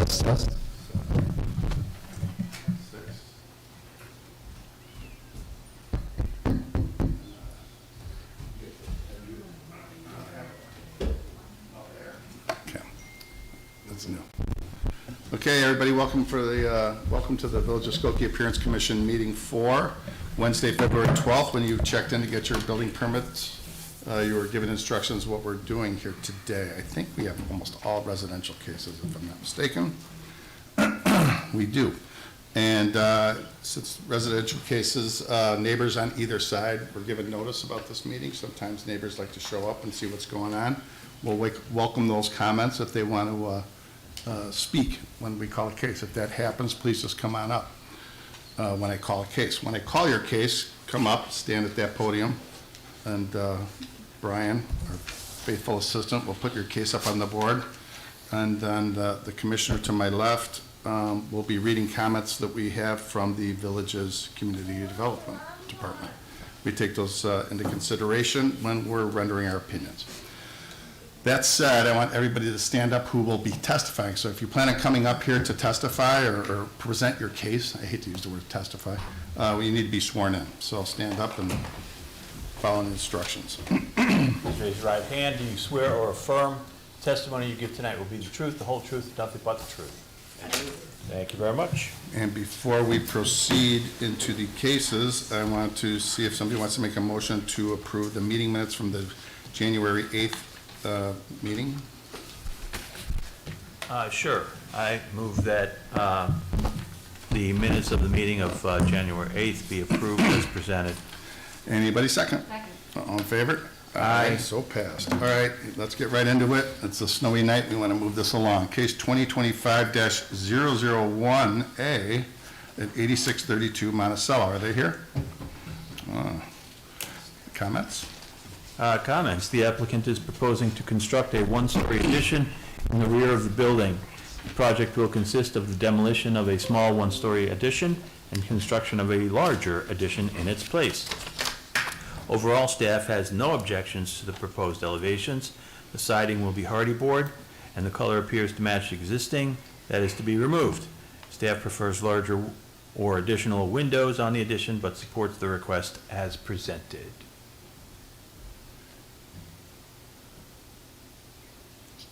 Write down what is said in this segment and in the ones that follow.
Test. Okay, that's new. Okay, everybody, welcome to the Village of Skokie Appearance Commission meeting 4, Wednesday, February 12th. When you checked in to get your building permits, you were given instructions what we're doing here today. I think we have almost all residential cases, if I'm not mistaken. We do. And since residential cases, neighbors on either side were given notice about this meeting. Sometimes neighbors like to show up and see what's going on. We'll welcome those comments if they want to speak when we call a case. If that happens, please just come on up when I call a case. When I call your case, come up, stand at that podium, and Brian, our faithful assistant, will put your case up on the board. And then the commissioner to my left will be reading comments that we have from the village's community development department. We take those into consideration when we're rendering our opinions. That said, I want everybody to stand up who will be testifying. So if you plan on coming up here to testify or present your case, I hate to use the word testify, you need to be sworn in. So stand up and follow the instructions. Please raise your right hand. Do you swear or affirm the testimony you give tonight will be the truth, the whole truth, nothing but the truth? Thank you very much. And before we proceed into the cases, I want to see if somebody wants to make a motion to approve the meeting minutes from the January 8th meeting. Sure. I move that the minutes of the meeting of January 8th be approved as presented. Anybody second? Second. All in favor? Aye. So passed. All right, let's get right into it. It's a snowy night. We want to move this along. Case 2025-001A at 8632 Monticello. Are they here? Comments? Comments. The applicant is proposing to construct a one-story addition in the rear of the building. The project will consist of the demolition of a small one-story addition and construction of a larger addition in its place. Overall, staff has no objections to the proposed elevations. The siding will be hardy board, and the color appears to match existing that is to be removed. Staff prefers larger or additional windows on the addition, but supports the request as presented.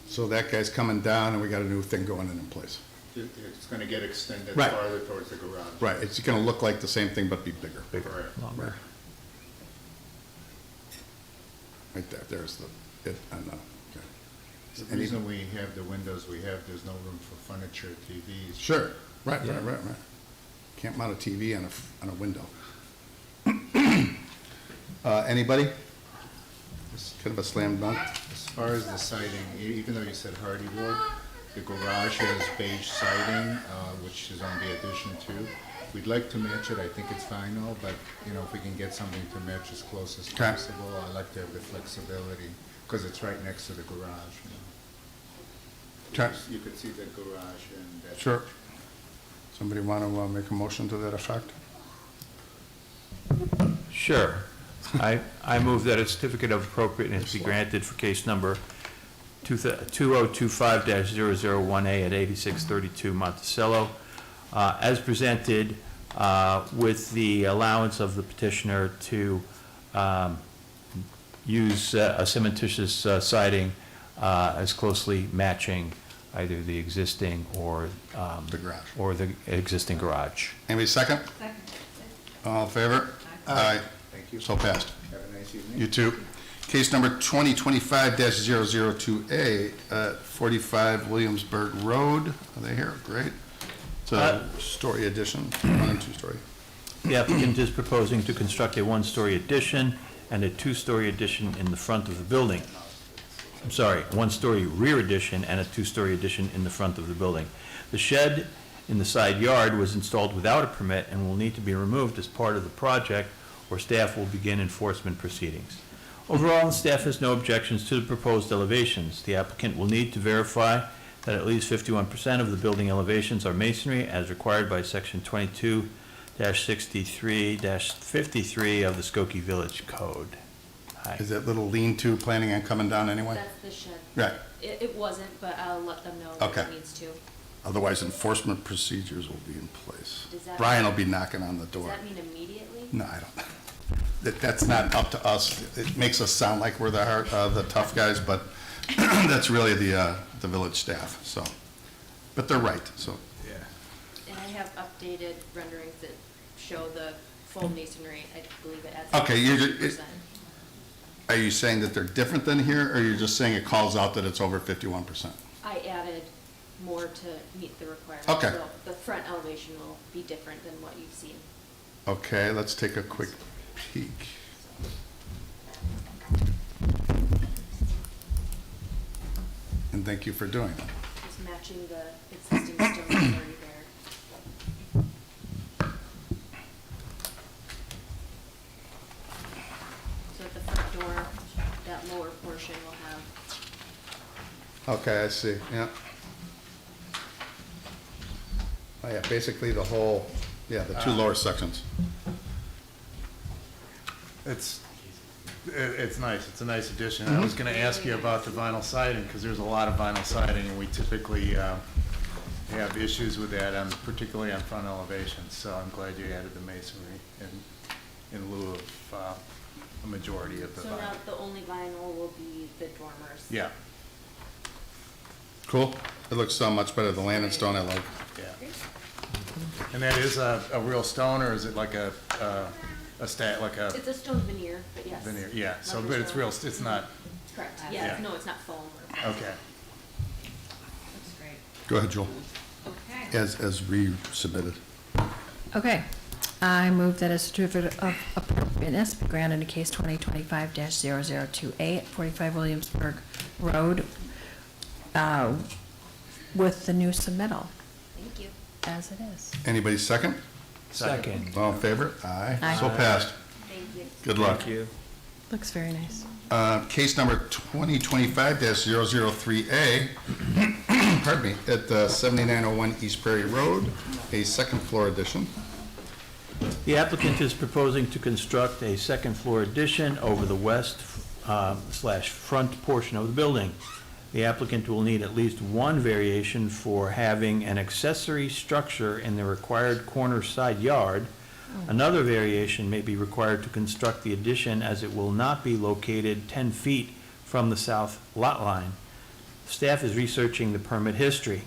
So that guy's coming down, and we got a new thing going in place. It's going to get extended Right. farther towards the garage. Right, it's going to look like the same thing, but be bigger. Bigger, longer. Right there, there's it, and okay. The reason we have the windows we have, there's no room for furniture, TVs. Sure, right. Can't mount a TV on a window. Anybody? It's kind of a slam dunk. As far as the siding, even though you said hardy board, the garage has beige siding, which is on the addition too. We'd like to match it. I think it's vinyl, but if we can get something to match as close as Okay. possible, I like to have the flexibility because it's right next to the garage. Okay. You could see the garage and that. Sure. Somebody want to make a motion to that effect? Sure. I move that a certificate of appropriateness be granted for case number 2025-001A at 8632 Monticello, as presented, with the allowance of the petitioner to use a cementitious siding as closely matching either the existing or The garage. or the existing garage. Anybody second? Second. All in favor? Aye. Thank you. So passed. Have a nice evening. You too. Case number 2025-002A, 45 Williamsburg Road. Are they here? Great. It's a story addition, 1 and 2 story. The applicant is proposing to construct a one-story addition and a two-story addition in the front of the building. I'm sorry, one-story rear addition and a two-story addition in the front of the building. The shed in the side yard was installed without a permit and will need to be removed as part of the project, or staff will begin enforcement proceedings. Overall, staff has no objections to the proposed elevations. The applicant will need to verify that at least 51% of the building elevations are masonry as required by section 22-63-53 of the Skokie Village Code. Hi. Is that little lean-to planning on coming down anyway? That's the shed. Right. It wasn't, but I'll let them know that Okay. it needs to. Otherwise, enforcement procedures will be in place. Does that- Brian will be knocking on the Does door. that mean immediately? No, I don't. That's not up to us. It makes us sound like we're the tough guys, but that's really the village staff, so. But they're right, so. And I have updated renderings that show the full masonry, I believe it adds. Okay, you're 50%. Are you saying that they're different than here, or you're just saying it calls out that it's over 51%? I added more to meet the requirements. Okay. So the front elevation will be different than what you've seen. Okay, let's take a quick peek. And thank you for doing that. Just matching the existing stone that's already there. So at the front door, that lower portion will have, Okay, I see, yeah. Oh, yeah, basically the whole, yeah, the two lower sections. It's nice, it's a nice addition. I was gonna ask you about the vinyl siding, because there's a lot of vinyl siding, and we typically have issues with that, particularly on front elevations, so I'm glad you added the masonry in lieu of a majority of the so now vinyl. the only vinyl will be the dormers. Yeah, Cool. It looks so much better, the land and stone I like. yeah. And that is a real stone, or is it like a like a It's a stone veneer, but yes. veneer? Yeah, so, Lumber but it's stone. real, it's not, Correct, Yeah. yeah, no, it's not foam or. okay. Looks great. Go ahead, Joel. Okay. As resubmitted. Okay. I move that a certificate of appropriateness be granted in case 2025-0028, 45 Williamsburg Road, with the new submittal, Thank you. as it is. Anybody second? Second. All in favor? Aye. Aye. So passed. Thank you. Good luck. Thank you. Looks very nice. Case number 2025-003A, pardon me, at 7901 East Prairie Road, a second floor addition. The applicant is proposing to construct a second-floor addition over the west slash front portion of the building. The applicant will need at least one variation for having an accessory structure in the required corner side yard. Another variation may be required to construct the addition as it will not be located 10 feet from the south lot line. Staff is researching the permit history.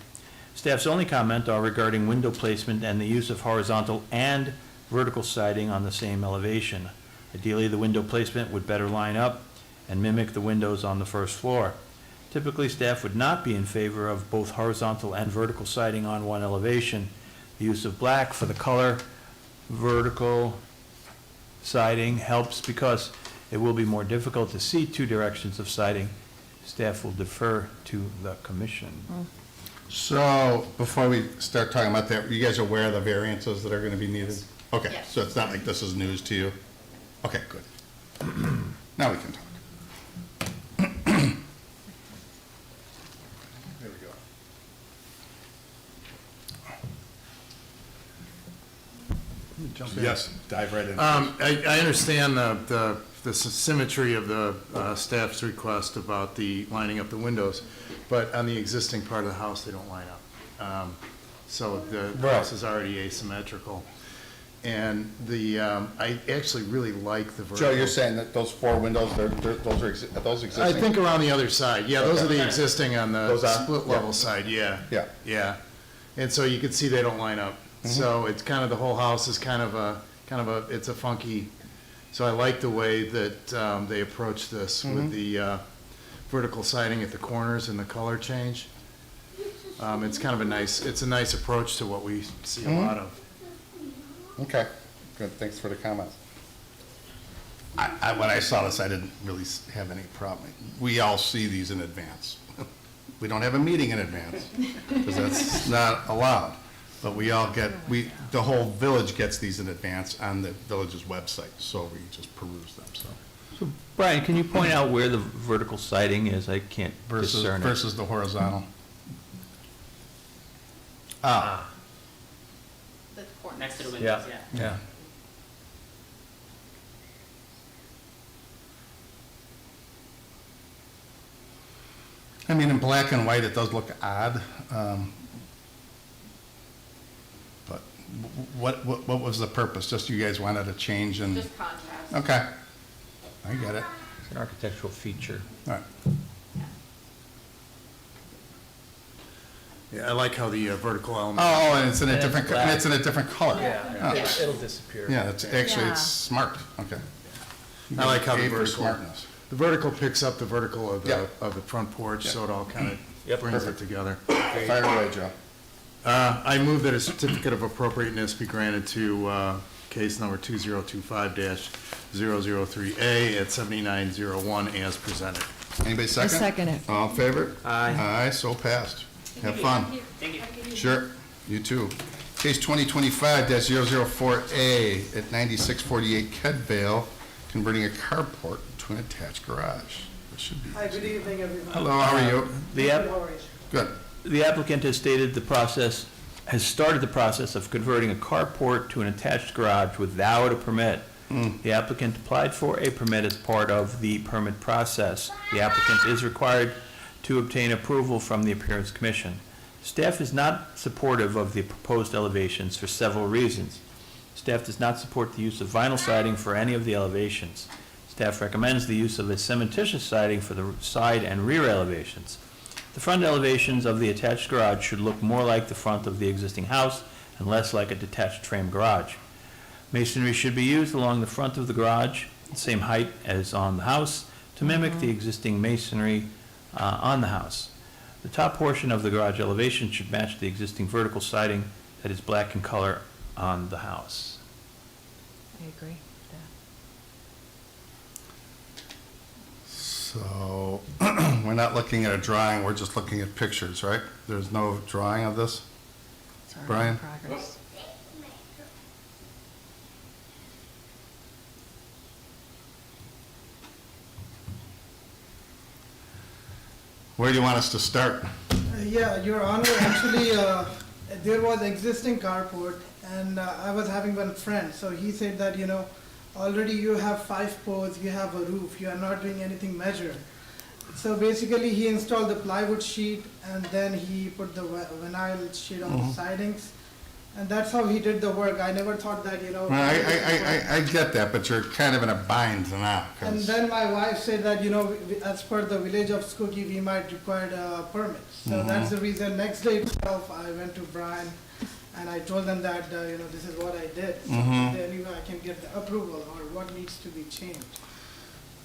Staff's only comment are regarding window placement and the use of horizontal and vertical siding on the same elevation. Ideally, the window placement would better line up and mimic the windows on the first floor. Typically, staff would not be in favor of both horizontal and vertical siding on one elevation. The use of black for the color vertical siding helps because it will be more difficult to see two directions of siding. Staff will defer to the commission. So, before we start talking about that, you guys are aware of the variances that are going to be needed? Okay, Yes. so it's not like this is news to you? Okay, good. Now we can talk. There we go. Jump in. Yes, dive right in. I understand the symmetry of the staff's request about the lining up the windows, but on the existing part of the house, they don't line up. So the Right. house is already asymmetrical. And I actually really like the vertical. Joe, you're saying that those four windows, are those existing? I think around the other side, yeah, those are the Okay. existing on the Those are? split level Yeah. side, yeah. Yeah. Yeah, and so you can see they don't line up. So it's kind of, the whole house is kind of it's a funky, so I like the way that they approach this with the vertical siding at the corners and the color change. It's kind of it's a nice approach to what we see a lot of. Okay, good, thanks for the comments. When I saw this, I didn't really have any problem. We all see these in advance. We don't have a meeting in advance, because that's not allowed. But we all get, the whole village gets these in advance on the village's website, so we just peruse them, so. So, Brian, can you point out where the vertical siding is? I can't discern it. Versus the horizontal. The corner. Next to the windows, yeah. Yeah. I mean, in black and white, it does look odd. what was the purpose? Just you guys wanted a change and, Just contrast. okay. I get it. It's an architectural feature. All right. Yeah, I like how the vertical element. Oh, and it's in a And it's different, black. it's in a different color. Yeah. It'll disappear. Yeah, it's actually, Yeah. it's smart, okay. I like how the A for vertical, smartness. the vertical picks up the vertical of Yeah. the front porch, so it all kind of Yep. brings it Perfect. together. Fire away, Joe. I move that a certificate of appropriateness be granted to case number 2025-003A at 7901 as presented. Anybody I second? second it. All in favor? Aye. Aye, so passed. Have fun. Thank you. Sure, you too. Case 2025-004A at 9648 Kedvale, converting a carport to an attached garage. This should be. Hi, good evening, everyone. Hello, how are you? The app- How are you? Good. The applicant has stated has started the process of converting a carport to an attached garage without a permit. The applicant applied for a permit as part of the permit process. The applicant is required to obtain approval from the Appearance Commission. Staff is not supportive of the proposed elevations for several reasons. Staff does not support the use of vinyl siding for any of the elevations. Staff recommends the use of a cementitious siding for the side and rear elevations. The front elevations of the attached garage should look more like the front of the existing house and less like a detached frame garage. Masonry should be used along the front of the garage, the same height as on the house, to mimic the existing masonry on the house. The top portion of the garage elevation should match the existing vertical siding that is black in color on the house. I agree with So, we're not looking at a drawing, we're just looking at pictures, right? There's no drawing of this? that. It's already in Brian? progress. Where do you want us to start? Yeah, Your Honor, actually, there was existing carport, and I was having one friend, so he said that, already you have 5 posts, you have a roof, you are not doing anything major. So basically, he installed the plywood sheet, and then he put the vinyl sheet on the sidings, and that's how he did the work. I never thought that, Well, I get that, but you're kind of in a bind now, And 'cause- then my wife said that, as per the village of Skokie, we might require a permit. So that's the reason, next day itself, I went to Brian and I told them that, this is what I did. So then I can get the approval or what needs to be changed.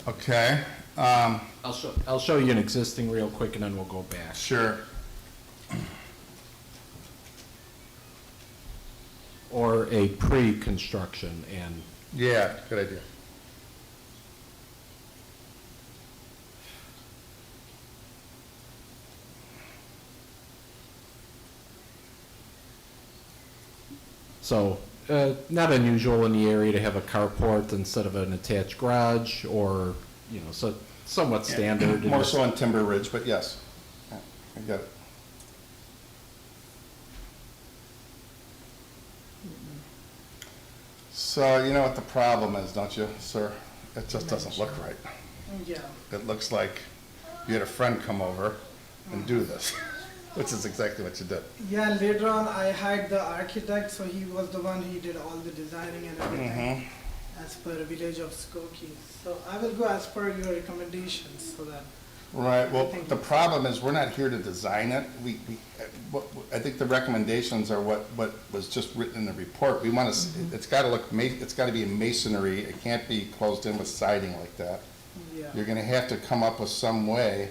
okay, I'll show you an existing real quick and then we'll go back. sure. Or a pre-construction and Yeah, good idea. so, not unusual in the area to have a carport instead of an attached garage or, so somewhat standard. in More this- so on Timber Ridge, but yes, Yeah, I get it. So, you know what the problem is, don't you, sir? It just doesn't look right. Yeah. It looks like you had a friend come over and do this, which is exactly what you did. Yeah, and later on, I hired the architect, so he was the one who did all the designing and everything as per the village of Skokie. So I will go as per your recommendations so that. Right, well, Thank the you. problem is, we're not here to design it. I think the recommendations are what was just written in the report. We want to, it's got to look, it's got to be in masonry. It can't be closed in with siding like that. Yeah. You're going to have to come up with some way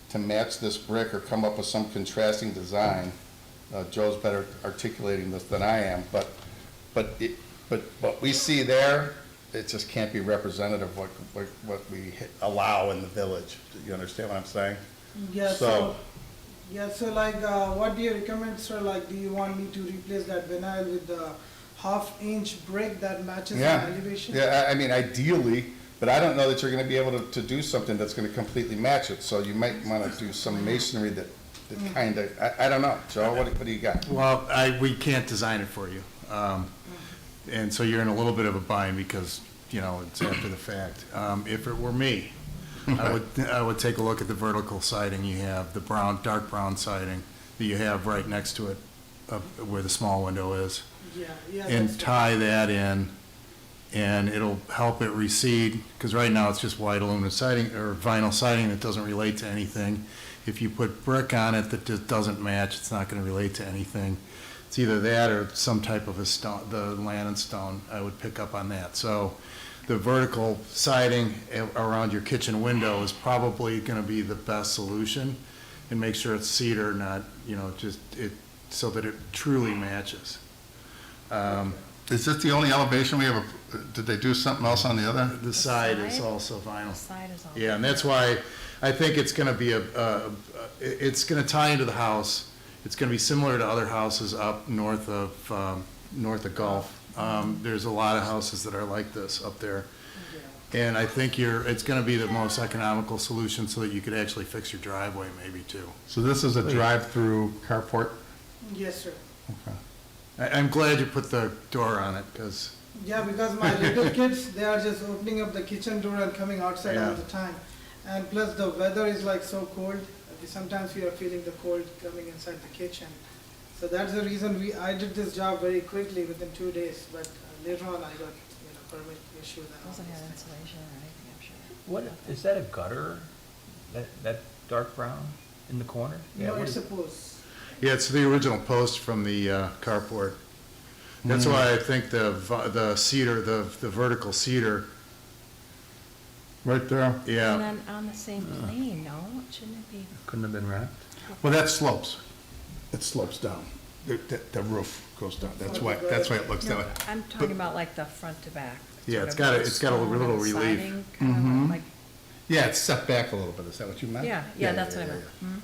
to match this brick or come up with some contrasting design. Joe's better articulating this than I am, but what we see there, it just can't be representative of what we allow in the village. You understand what I'm saying? Yeah, So- so like, what do you recommend, sir? Like, do you want me to replace that vinyl with the half-inch brick that matches the Yeah, elevation? yeah, I mean, ideally, but I don't know that you're gonna be able to do something that's gonna completely match it, so you might wanna do some masonry that kinda, I don't know. Joe, what do you got? Well, we can't design it for you. And so you're in a little bit of a bind because, it's after the fact. If it were me, I would take a look at the vertical siding you have, the dark brown siding that you have right next to it, where the small window is, Yeah, yeah. and that's- tie that in, and it'll help it recede, because right now it's just white aluminum siding, or vinyl siding that doesn't relate to anything. If you put brick on it that just doesn't match, it's not gonna relate to anything. It's either that or some type of a stone, the Lannon stone, I would pick up on that. So the vertical siding around your kitchen window is probably gonna be the best solution, and make sure it's cedar, not, just so that it truly matches. Is this the only elevation we have, did they do something else on the other? The side is side? also vinyl. The side is all. Yeah, and that's why I think it's gonna be it's gonna tie into the house. It's gonna be similar to other houses up north of Gulf. There's a lot of houses that are like this up there. And I think it's gonna be the most economical solution so that you could actually fix your driveway maybe too. So this is a drive-through carport? Yes, sir. Okay. I'm glad you put the door on it, because, Yeah, because my little kids, they are just opening up the kitchen door and coming outside all Yeah. the time. And plus the weather is like so cold, sometimes we are feeling the cold coming inside the kitchen. So that's the reason I did this job very quickly, within 2 days, but later on I got, permit issues and all Doesn't these have things. insulation or anything, I'm sure. What, is that a gutter? That dark brown in the corner? No, what it's is- supposed. yeah, it's the original post from the carport. That's why I think the cedar, the vertical cedar, Right there? yeah. And then on the same plane, no? Shouldn't it be? Couldn't have been wrapped? Well, that slopes. It slopes down. The roof goes down. That's why it looks that No, way. I'm talking about like the front to back. Yeah, sort it's of got a- like it's got a stone little and relief. siding, kind of like, Yeah, it's set back a little bit. Is that what you meant? yeah, that's what I meant. Mhm.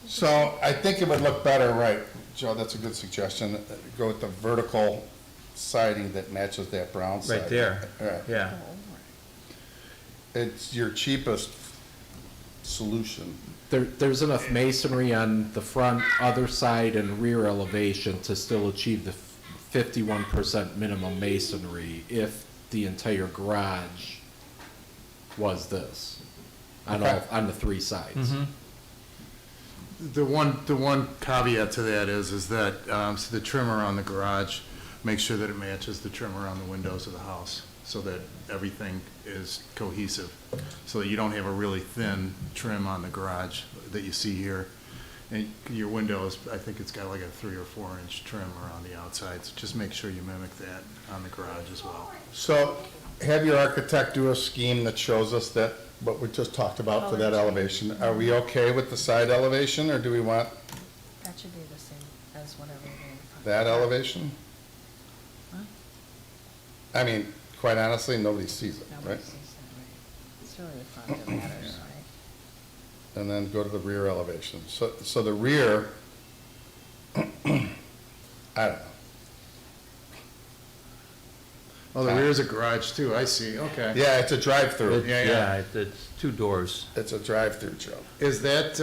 So I think it would look better, right, Joe, that's a good suggestion. Go with the vertical siding that matches that brown siding. Right there, Right. yeah. Go over it. It's your cheapest solution. There's enough masonry on the front, other side, and rear elevation to still achieve the 51% minimum masonry if the entire garage was this, on the three sides. Mhm. The one caveat to that is that, so the trimmer on the garage, make sure that it matches the trimmer on the windows of the house, so that everything is cohesive, so that you don't have a really thin trim on the garage that you see here. And your windows, I think it's got like a 3 or 4 inch trim around the outside, so just make sure you mimic that on the garage as well. So have your architect do a scheme that shows us that, what we just talked about for that elevation. Are we okay with the side elevation, or do we want That should be the same as whatever we're doing. front that to back. elevation? Huh? I mean, quite honestly, nobody sees it, Nobody right? sees that, right? It's really the front that matters, right? And then go to the rear elevation. So the rear, I don't know. Oh, the rear's a garage too, I see, okay. Yeah, it's a drive-through. It- Yeah, Yeah, it's 2 doors. It's a drive-through, Joe. Is that,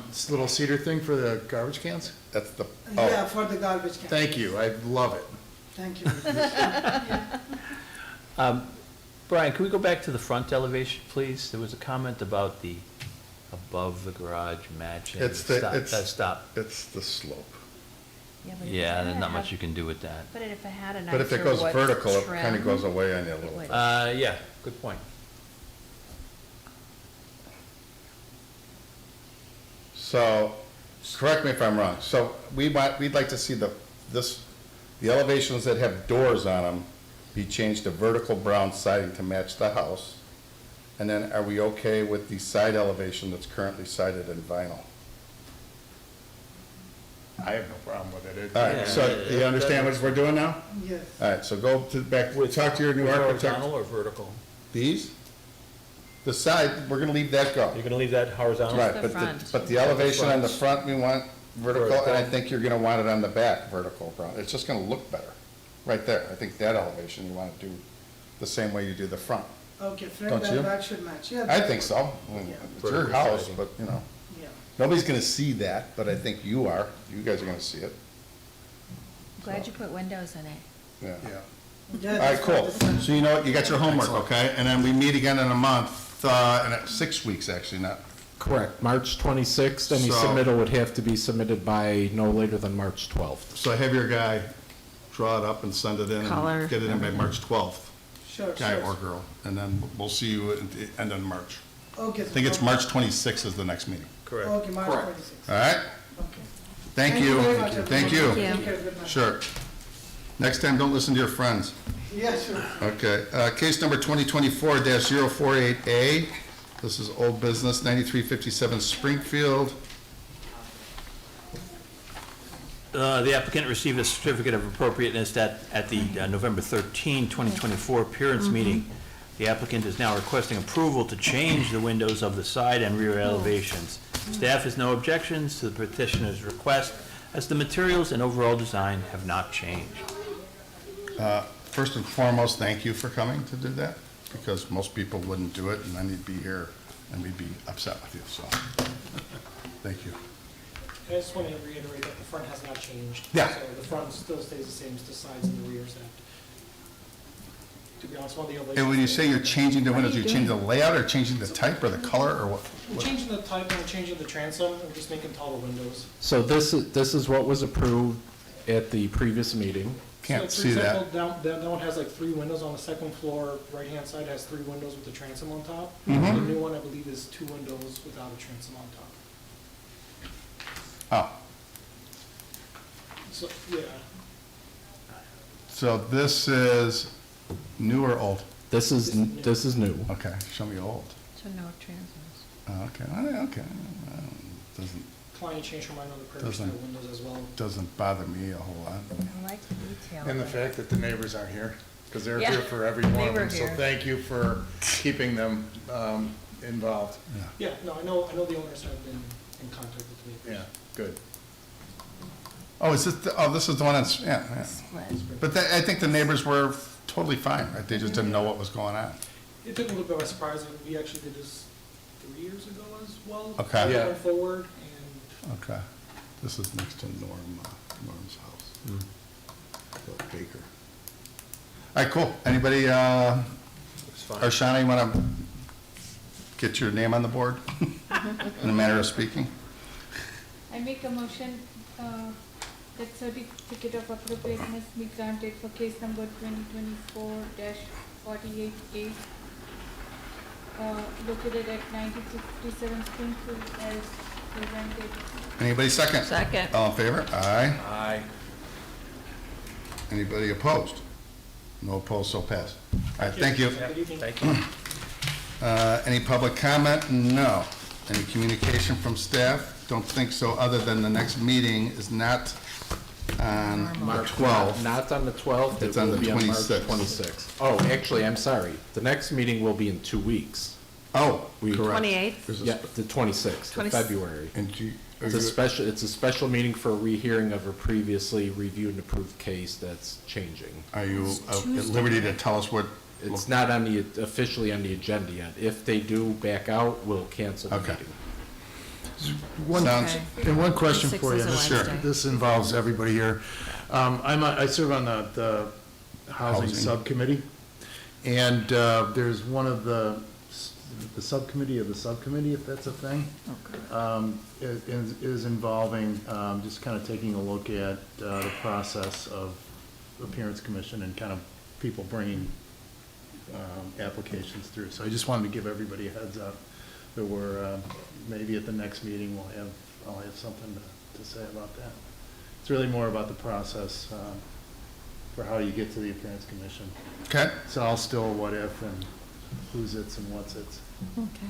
this little cedar thing for the garbage cans? That's the, Yeah, oh, for the garbage can. Thank you, I love it. Thank you. Brian, can we go back to the front elevation, please? There was a comment about the above the garage matching. Stop. it's the slope. Yeah, but if it Yeah, had there's not a- much you can do with that. But if it had a nicer But if it goes wood vertical, it kind of trim, goes away on you a it little would. bit. Yeah, good point. So, correct me if I'm wrong, so we'd like to see the elevations that have doors on them be changed to vertical brown siding to match the house. And then are we okay with the side elevation that's currently sided in vinyl? I have no problem with it. All right, so do you understand what we're doing now? Yes. All right, so go to back, talk to your new architect. Horizontal or vertical? These? The side, we're gonna leave that go. You're gonna leave that horizontal? Right, the but front. but the elevation on the front, we want vertical, and I Vertical. think you're gonna want it on the back, vertical, brown. It's just gonna look better, right there. I think that elevation, you wanna do the same way you do the front. Okay, front Don't you? and back should match, yeah. I think so. I mean, Yeah. It's your Vertical house, siding. but, you know, Yeah. nobody's gonna see that, but I think you are. You guys are gonna see it. Glad you put windows in it. Yeah. Yeah. Yeah, All right, that's cool. what this- So you know what, you got your homework, Excellent. okay? And then we meet again in a month, in 6 weeks, actually, not Correct, March 26th, any So- submittal would have to be submitted by no later than March 12th. So have your guy draw it up and send it in Color. and get it in by March 12th, Sure, guy sure. or girl. And then we'll see you at the end of March. Okay. I think it's March 26th is the next meeting. Correct. Okay, March Correct. 26th. All right? Okay. Thank you. very much, Thank everyone. you. Take care, good night. Sure. Next time, don't listen to your friends. Yeah, sure. Okay, case number 2024-048A. This is old business, 9357 Springfield. The applicant received a certificate of appropriateness at the November 13, 2024 appearance meeting. The applicant is now requesting approval to change the windows of the side and rear elevations. Staff has no objections to the petitioner's request, as the materials and overall design have not changed. First and foremost, thank you for coming to do that, because most people wouldn't do it, and then you'd be here, and we'd be upset with you, so, thank you. I just want to reiterate that the front has not changed. Yeah. So the front still stays the same as the sides and the rears. And to be honest, one of the elevations. And when you say you're changing the windows, you're changing the layout, or changing the type, or the color, or what? We're changing the type and we're changing the transom, and we're just making taller windows. So this is what was approved at the previous meeting. Can't So, see for that. example, that one has like 3 windows on the second floor, right-hand side has 3 windows with the transom on top. Mhm. The new one, I believe, is 2 windows without a transom on top. Oh, So, yeah, so this is new or old? This is new. Okay, show me old. So no transoms. Oh, okay, okay. Doesn't, client changed her mind on the Prairie style Doesn't- windows as well. doesn't bother me a whole lot. I like the detail. And the fact that the neighbors aren't here, because they're Yeah, here for every one they of were them. So here. thank you for keeping them involved. Yeah, no, I know the owners have been in contact with me. Yeah, good. Oh, is this, this is the one that's, yeah, yeah. But I think the neighbors were totally fine, right? They just didn't know what was going on. It took a little bit by surprise. We actually did this 3 years ago as well. Okay. Yeah. Going forward, and Okay. This is next to Norm's house. Baker. All right, cool. Anybody, or Shauna, you want to get your name on the board in a manner of speaking? I make a motion that certificate of appropriateness be granted for case number 2024-48A, located at 9257 Springfield as presented. Anybody second? Second. All in favor? Aye. Aye. Anybody opposed? No opposed, so passed. All right, thank you. good evening. Thank you. Any public comment? No. Any communication from staff? Don't think so, other than the next meeting is not on the March 12th. Not on the 12th. It's it on will the be March 26th. 26th. Oh, actually, I'm sorry. The next meeting will be in 2 weeks. Oh, We- correct. 28th? There's a Yeah, sp- the 26th of 20 February. And are It's a you- special, it's a special meeting for a rehearing of a previously reviewed and approved case that's changing. Are you at liberty to tell us what? It's not on the, officially on the agenda yet. If they do back out, we'll cancel the Okay. meeting. Sounds, And one question 26th for you. is a This- Wednesday. This involves everybody here. I serve on the Housing Housing. Subcommittee, and there's one of the subcommittee of the subcommittee, if that's a thing, is involving just kind of taking a look at the process of appearance commission and kind of people bringing applications through. So I just wanted to give everybody a heads up that we're, maybe at the next meeting, I'll have something to say about that. It's really more about the process for how you get to the appearance commission. okay, It's all still what if and who's it's and what's it's. Okay.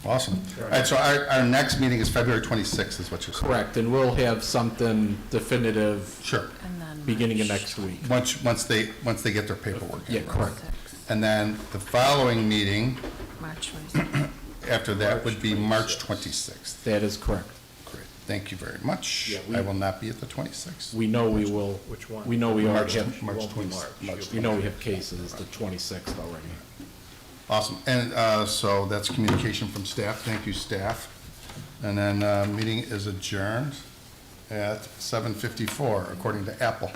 awesome. All right, so our next meeting is February 26th, is what you're saying? Correct, and we'll have something definitive Sure. And then beginning of March next week. Once they get their paperwork in. Yeah, correct. 26th, And then the following meeting March 26th. after that would be March 26th. That is correct. Great, thank you very much. Yeah, we- I will not be at the 26th. We know we will. Which one? We know we March, already have, March won't be 20. March. March we know we have cases the 26th already. Awesome, and so that's communication from staff, thank you, staff. And then meeting is adjourned at 7:54, according to Apple.